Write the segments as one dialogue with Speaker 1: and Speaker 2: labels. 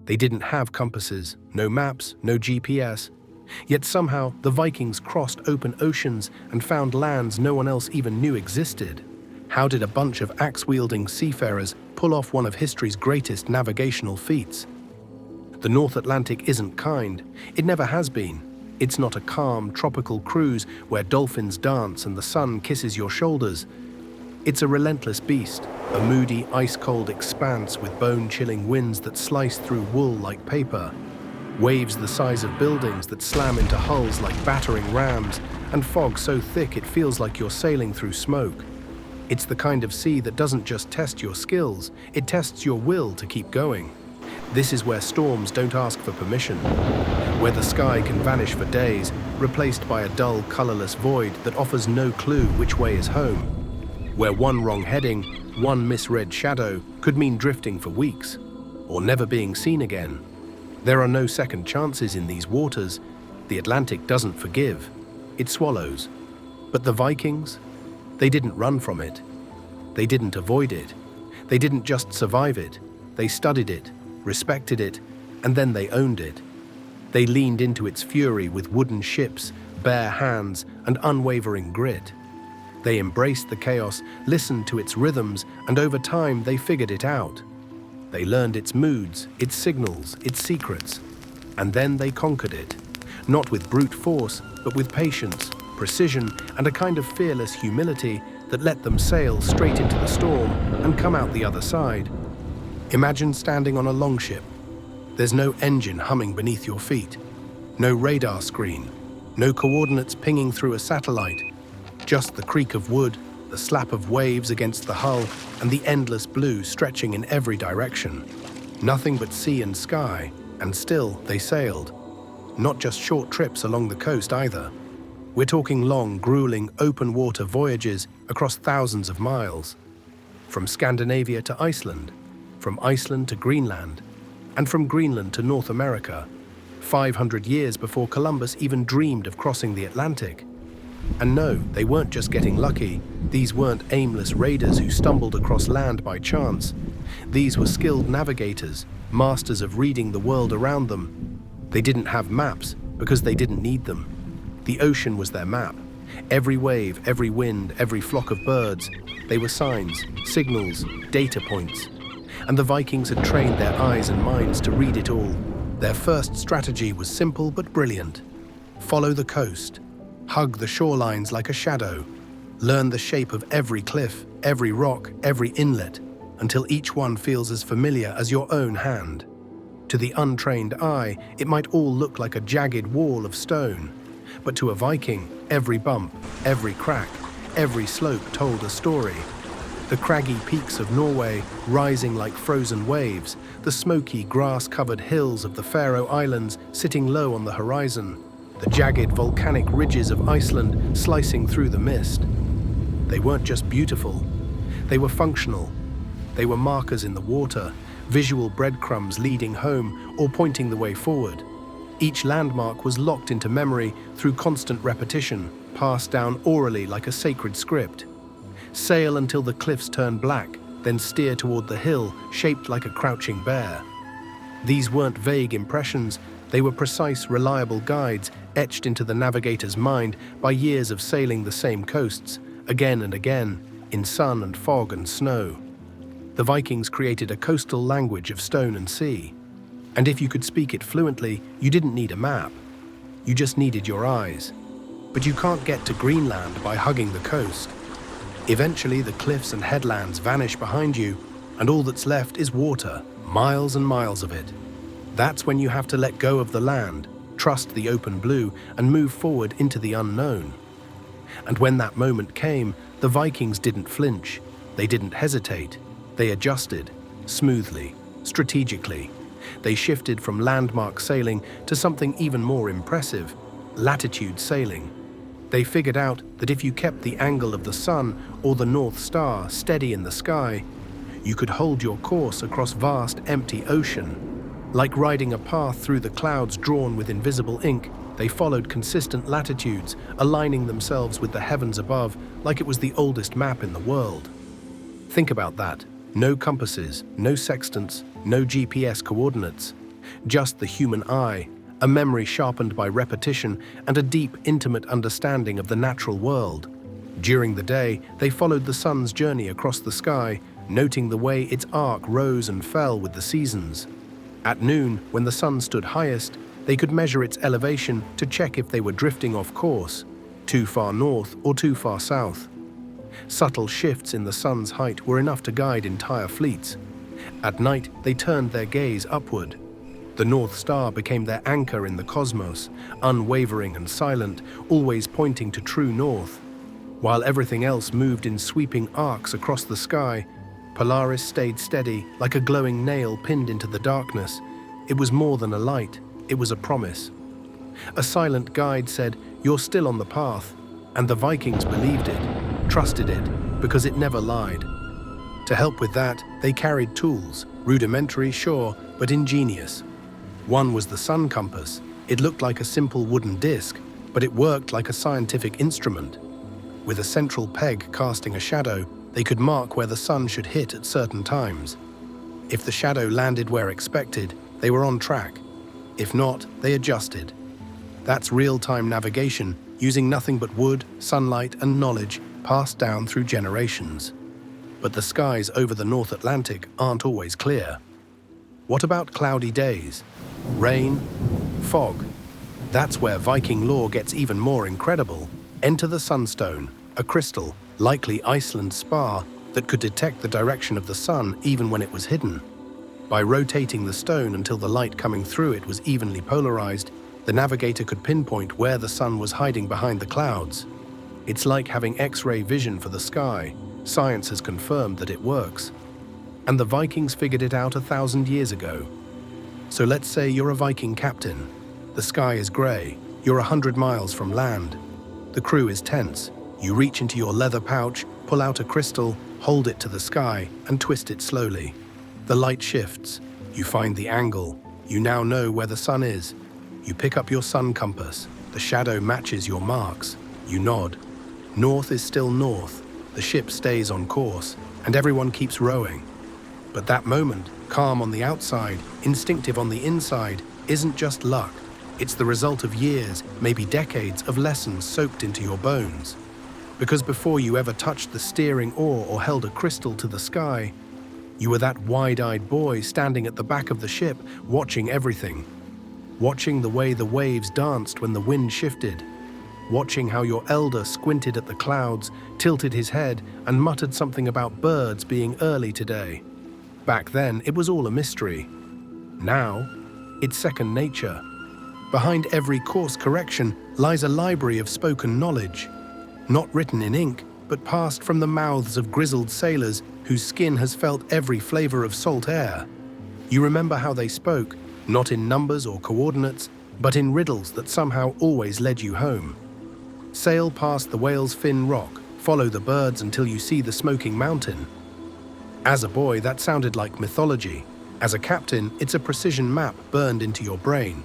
Speaker 1: They didn't have compasses, no maps, no GPS. Yet somehow, the Vikings crossed open oceans and found lands no one else even knew existed. How did a bunch of axe-wielding seafarers pull off one of history's greatest navigational feats? The North Atlantic isn't kind. It never has been. It's not a calm, tropical cruise where dolphins dance and the sun kisses your shoulders. It's a relentless beast, a moody, ice-cold expanse with bone-chilling winds that slice through wool like paper, waves the size of buildings that slam into hulls like battering rams, and fog so thick it feels like you're sailing through smoke. It's the kind of sea that doesn't just test your skills, it tests your will to keep going. This is where storms don't ask for permission, where the sky can vanish for days, replaced by a dull, colorless void that offers no clue which way is home, where one wrong heading, one misread shadow could mean drifting for weeks, or never being seen again. There are no second chances in these waters. The Atlantic doesn't forgive, it swallows. But the Vikings? They didn't run from it. They didn't avoid it. They didn't just survive it. They studied it, respected it, and then they owned it. They leaned into its fury with wooden ships, bare hands, and unwavering grit. They embraced the chaos, listened to its rhythms, and over time they figured it out. They learned its moods, its signals, its secrets. And then they conquered it, not with brute force, but with patience, precision, and a kind of fearless humility that let them sail straight into the storm and come out the other side. Imagine standing on a longship. There's no engine humming beneath your feet, no radar screen, no coordinates pinging through a satellite, just the creak of wood, the slap of waves against the hull, and the endless blue stretching in every direction. Nothing but sea and sky, and still they sailed. Not just short trips along the coast either. We're talking long, grueling, open-water voyages across thousands of miles. From Scandinavia to Iceland, from Iceland to Greenland, and from Greenland to North America, 500 years before Columbus even dreamed of crossing the Atlantic. And no, they weren't just getting lucky. These weren't aimless raiders who stumbled across land by chance. These were skilled navigators, masters of reading the world around them. They didn't have maps because they didn't need them. The ocean was their map. Every wave, every wind, every flock of birds, they were signs, signals, data points. And the Vikings had trained their eyes and minds to read it all. Their first strategy was simple but brilliant. Follow the coast. Hug the shorelines like a shadow. Learn the shape of every cliff, every rock, every inlet, until each one feels as familiar as your own hand. To the untrained eye, it might all look like a jagged wall of stone. But to a Viking, every bump, every crack, every slope told a story. The craggy peaks of Norway rising like frozen waves, the smoky, grass-covered hills of the Faroe Islands sitting low on the horizon, the jagged volcanic ridges of Iceland slicing through the mist. They weren't just beautiful, they were functional. They were markers in the water, visual breadcrumbs leading home or pointing the way forward. Each landmark was locked into memory through constant repetition, passed down orally like a sacred script. Sail until the cliffs turn black, then steer toward the hill, shaped like a crouching bear. These weren't vague impressions, they were precise, reliable guides etched into the navigator's mind by years of sailing the same coasts, again and again, in sun and fog and snow. The Vikings created a coastal language of stone and sea. And if you could speak it fluently, you didn't need a map. You just needed your eyes. But you can't get to Greenland by hugging the coast. Eventually, the cliffs and headlands vanish behind you, and all that's left is water, miles and miles of it. That's when you have to let go of the land, trust the open blue, and move forward into the unknown. And when that moment came, the Vikings didn't flinch. They didn't hesitate. They adjusted, smoothly, strategically. They shifted from landmark sailing to something even more impressive, latitude sailing. They figured out that if you kept the angle of the sun or the North Star steady in the sky, you could hold your course across vast, empty ocean. Like riding a path through the clouds drawn with invisible ink, they followed consistent latitudes, aligning themselves with the heavens above like it was the oldest map in the world. Think about that. No compasses, no sextants, no GPS coordinates. just the human eye, a memory sharpened by repetition, and a deep, intimate understanding of the natural world. During the day, they followed the sun's journey across the sky, noting the way its arc rose and fell with the seasons. At noon, when the sun stood highest, they could measure its elevation to check if they were drifting off course, too far north or too far south. Subtle shifts in the sun's height were enough to guide entire fleets. At night, they turned their gaze upward. The North Star became their anchor in the cosmos, unwavering and silent, always pointing to true north. While everything else moved in sweeping arcs across the sky, Polaris stayed steady, like a glowing nail pinned into the darkness. It was more than a light, it was a promise. A silent guide said, "You're still on the path," and the Vikings believed it, trusted it, because it never lied. To help with that, they carried tools, rudimentary, sure, but ingenious. One was the sun compass. It looked like a simple wooden disc, but it worked like a scientific instrument. With a central peg casting a shadow, they could mark where the sun should hit at certain times. If the shadow landed where expected, they were on track. If not, they adjusted. That's real-time navigation, using nothing but wood, sunlight, and knowledge passed down through generations. But the skies over the North Atlantic aren't always clear. What about cloudy days? Rain? Fog? That's where Viking lore gets even more incredible. Enter the sunstone, a crystal, likely Iceland's spar, that could detect the direction of the sun even when it was hidden. By rotating the stone until the light coming through it was evenly polarized, the navigator could pinpoint where the sun was hiding behind the clouds. It's like having X-ray vision for the sky. Science has confirmed that it works. And the Vikings figured it out 1,000 years ago. So let's say you're a Viking captain. The sky is gray. You're 100 miles from land. The crew is tense. You reach into your leather pouch, pull out a crystal, hold it to the sky, and twist it slowly. The light shifts. You find the angle. You now know where the sun is. You pick up your sun compass. The shadow matches your marks. You nod. North is still north. The ship stays on course, and everyone keeps rowing. But that moment, calm on the outside, instinctive on the inside, isn't just luck. It's the result of years, maybe decades, of lessons soaked into your bones. Because before you ever touched the steering oar or held a crystal to the sky, you were that wide-eyed boy standing at the back of the ship, watching everything. Watching the way the waves danced when the wind shifted. Watching how your elder squinted at the clouds, tilted his head, and muttered something about birds being early today. Back then, it was all a mystery. Now, it's second nature. Behind every course correction lies a library of spoken knowledge. Not written in ink, but passed from the mouths of grizzled sailors whose skin has felt every flavor of salt air. You remember how they spoke, not in numbers or coordinates, but in riddles that somehow always led you home. Sail past the whale's fin rock, follow the birds until you see the smoking mountain. As a boy, that sounded like mythology. As a captain, it's a precision map burned into your brain.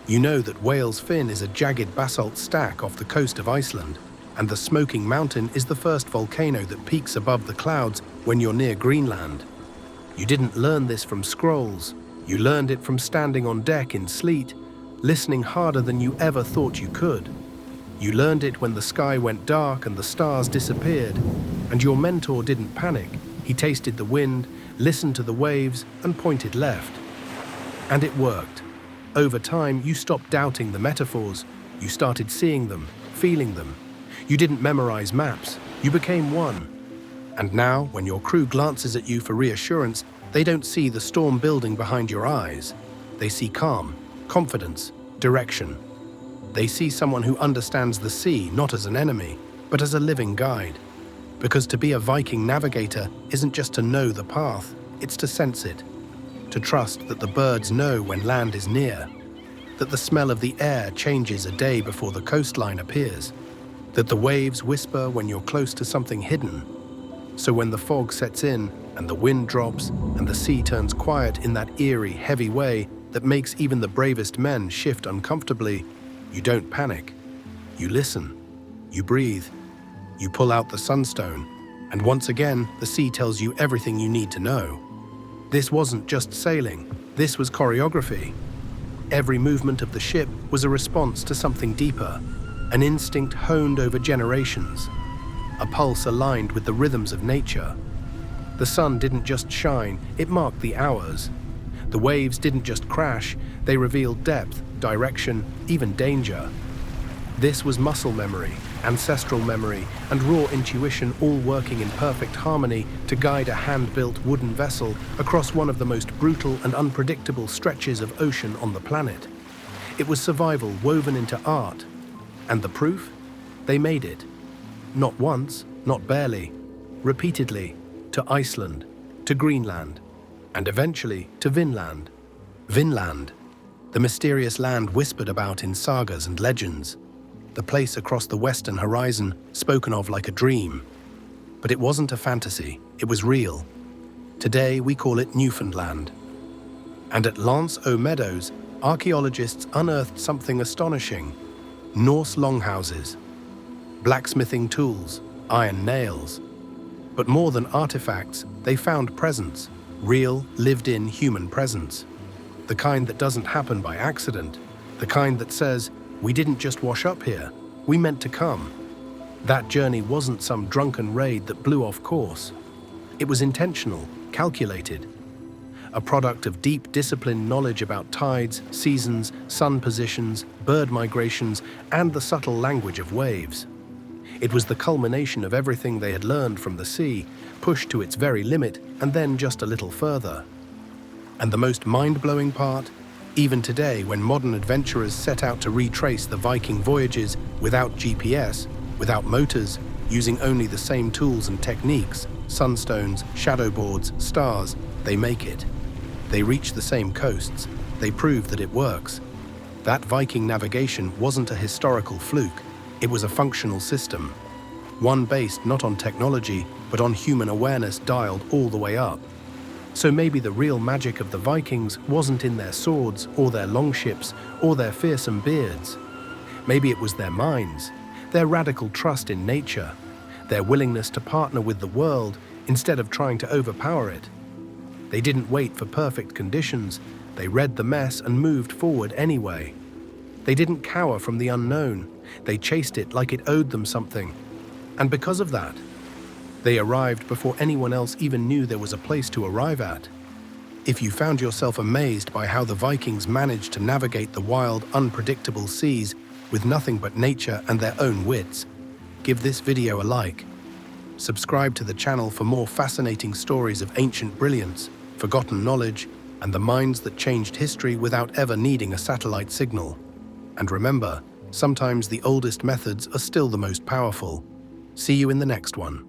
Speaker 1: You know that Whale's Fin is a jagged basalt stack off the coast of Iceland, and the Smoking Mountain is the first volcano that peaks above the clouds when you're near Greenland. You didn't learn this from scrolls. You learned it from standing on deck in sleet, listening harder than you ever thought you could. You learned it when the sky went dark and the stars disappeared, and your mentor didn't panic. He tasted the wind, listened to the waves, and pointed left. And it worked. Over time, you stopped doubting the metaphors. You started seeing them, feeling them. You didn't memorize maps. You became one. And now, when your crew glances at you for reassurance, they don't see the storm building behind your eyes. They see calm, confidence, direction. They see someone who understands the sea not as an enemy, but as a living guide. Because to be a Viking navigator isn't just to know the path, it's to sense it. To trust that the birds know when land is near, that the smell of the air changes a day before the coastline appears, that the waves whisper when you're close to something hidden. So when the fog sets in, and the wind drops, and the sea turns quiet in that eerie, heavy way that makes even the bravest men shift uncomfortably, you don't panic. You listen. You breathe. You pull out the sunstone, and once again, the sea tells you everything you need to know. This wasn't just sailing. This was choreography. Every movement of the ship was a response to something deeper, an instinct honed over generations, a pulse aligned with the rhythms of nature. The sun didn't just shine, it marked the hours. The waves didn't just crash, they revealed depth, direction, even danger. This was muscle memory, ancestral memory, and raw intuition all working in perfect harmony to guide a hand-built wooden vessel across one of the most brutal and unpredictable stretches of ocean on the planet. It was survival woven into art. And the proof? They made it. Not once, not barely, repeatedly, to Iceland, to Greenland, and eventually to Vinland. Vinland, the mysterious land whispered about in sagas and legends, the place across the western horizon spoken of like a dream. But it wasn't a fantasy, it was real. Today we call it Newfoundland. And at Lance O Meadows, archaeologists unearthed something astonishing: Norse longhouses, blacksmithing tools, iron nails. But more than artifacts, they found presence, real, lived-in human presence. The kind that doesn't happen by accident, the kind that says, "We didn't just wash up here, we meant to come." That journey wasn't some drunken raid that blew off course. It was intentional, calculated, a product of deep disciplined knowledge about tides, seasons, sun positions, bird migrations, and the subtle language of waves. It was the culmination of everything they had learned from the sea, pushed to its very limit, and then just a little further. And the most mind-blowing part? Even today, when modern adventurers set out to retrace the Viking voyages without GPS, without motors, using only the same tools and techniques, sunstones, shadowboards, stars, they make it. They reach the same coasts. They prove that it works. That Viking navigation wasn't a historical fluke. It was a functional system. One based not on technology, but on human awareness dialed all the way up. So maybe the real magic of the Vikings wasn't in their swords, or their longships, or their fearsome beards. Maybe it was their minds, their radical trust in nature, their willingness to partner with the world instead of trying to overpower it. They didn't wait for perfect conditions, they read the mess and moved forward anyway. They didn't cower from the unknown, they chased it like it owed them something. And because of that, they arrived before anyone else even knew there was a place to arrive at. If you found yourself amazed by how the Vikings managed to navigate the wild, unpredictable seas with nothing but nature and their own wits, give this video a like. Subscribe to the channel for more fascinating stories of ancient brilliance, forgotten knowledge, and the minds that changed history without ever needing a satellite signal. And remember, sometimes the oldest methods are still the most powerful. See you in the next one.